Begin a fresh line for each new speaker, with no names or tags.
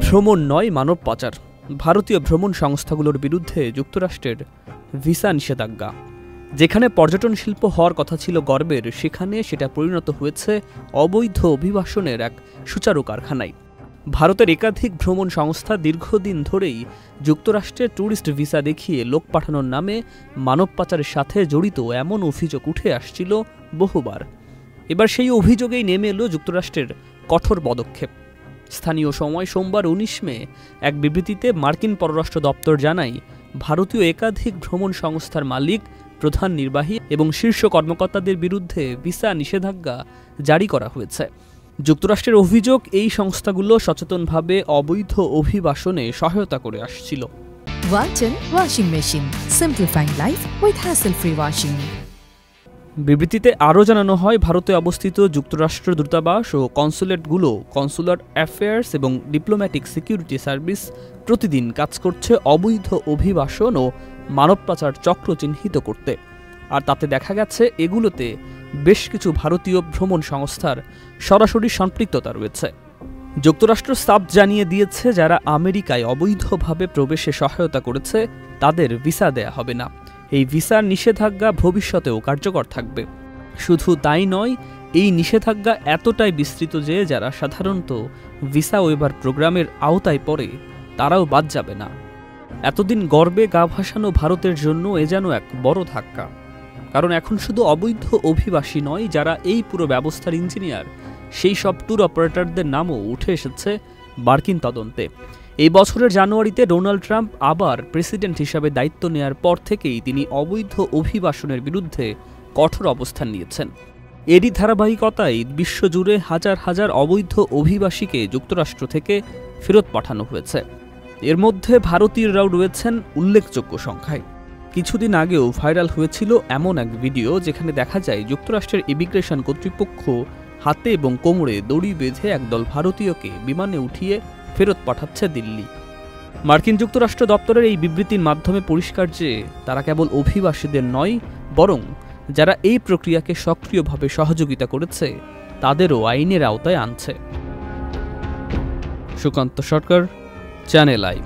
ভ্রমণ নয় মানব পাচার। ভারতীয় ভ্রমণ সংস্থাগুলোর বিরুদ্ধে যুক্তরাষ্ট্রের ভিসা নিষেধাজ্ঞা। যেখানে পর্যটন শিল্প হওয়ার কথা ছিল গর্বের, সেখানে সেটা পরিণত হয়েছে অবৈধ অভিবাসনের এক সুচারু কারখানায়। ভারতের একাধিক ভ্রমণ সংস্থা দীর্ঘদিন ধরেই যুক্তরাষ্ট্রের ট্যুরিস্ট ভিসা দেখিয়ে লোক পাঠানোর নামে মানব পাচারের সাথে জড়িত এমন অভিযোগ উঠে আসছিল বহুবার। এবার সেই অভিযোগেই নেমে এলো যুক্তরাষ্ট্রের কঠোর পদক্ষেপ। স্থানীয় সময় সোমবার 19 মে এক বিবৃতিতে মার্কিন পররাষ্ট্র দপ্তর জানায়, ভারতীয় একাধিক ভ্রমণ সংস্থার মালিক, প্রধান নির্বাহী এবং শীর্ষ কর্মকর্তাদের বিরুদ্ধে ভিসা নিষেধাজ্ঞা জারি করা হয়েছে। যুক্তরাষ্ট্রের অভিযোগ, এই সংস্থাগুলো সচেতনভাবে অবৈধ অভিবাসনে সহায়তা করে আসছিল।
Walton washing machine, simplifying life with hassle-free washing.
বিবৃতিতে আরও জানানো হয়, ভারতে অবস্থিত যুক্তরাষ্ট্র দূতাবাস ও কনসুলেটগুলো কনসুলার অ্যাফেয়ার্স এবং ডিপ্লোম্যাটিক সিকিউরিটি সার্ভিস প্রতিদিন কাজ করছে অবৈধ অভিবাসন ও মানব পাচার চক্র চিহ্নিত করতে। আর তাতে দেখা গেছে এগুলোতে বেশ কিছু ভারতীয় ভ্রমণ সংস্থার সরাসরি সম্পৃক্ততা রয়েছে। যুক্তরাষ্ট্র সাফ জানিয়ে দিয়েছে, যারা আমেরিকায় অবৈধভাবে প্রবেশে সহায়তা করেছে তাদের ভিসা দেয়া হবে না। এই ভিসার নিষেধাজ্ঞা ভবিষ্যতেও কার্যকর থাকবে। শুধু তাই নয়, এই নিষেধাজ্ঞা এতটাই বিস্তৃত যে যারা সাধারণত ভিসা ওয়েভার প্রোগ্রামের আওতায় পড়ে তারাও বাদ যাবে না। এতদিন গর্বে গা ভাসানো ভারতের জন্য এ যেন এক বড় ধাক্কা। কারণ এখন শুধু অবৈধ অভিবাসী নয়, যারা এই পুরো ব্যবস্থার ইঞ্জিনিয়ার, সেই সব ট্যুর অপারেটরদের নামও উঠে এসেছে মার্কিন তদন্তে। এই বছরের জানুয়ারিতে ডোনাল্ড ট্রাম্প আবার প্রেসিডেন্ট হিসাবে দায়িত্ব নেয়ার পর থেকেই তিনি অবৈধ অভিবাসনের বিরুদ্ধে কঠোর অবস্থান নিয়েছেন। এরই ধারাবাহিকতায় বিশ্বজুড়ে হাজার হাজার অবৈধ অভিবাসীকে যুক্তরাষ্ট্র থেকে ফেরত পাঠানো হয়েছে। এর মধ্যে ভারতীয়রাও রয়েছেন উল্লেখযোগ্য সংখ্যায়। কিছুদিন আগেও ভাইরাল হয়েছিল এমন এক ভিডিও, যেখানে দেখা যায় যুক্তরাষ্ট্রের ইমিগ্রেশন কর্তৃপক্ষ হাতে এবং কোমরে দড়ি বেঁধে একদল ভারতীয়কে বিমানে উঠিয়ে ফেরত পাঠাচ্ছে দিল্লি। মার্কিন যুক্তরাষ্ট্র দপ্তরের এই বিবৃতির মাধ্যমে পরিষ্কার যে তারা কেবল অভিবাসীদের নয়, বরং যারা এই প্রক্রিয়াকে সক্রিয়ভাবে সহযোগিতা করেছে তাদেরও আইনের আওতায় আনছে। সুকান্ত সরকার, চ্যানেল আই।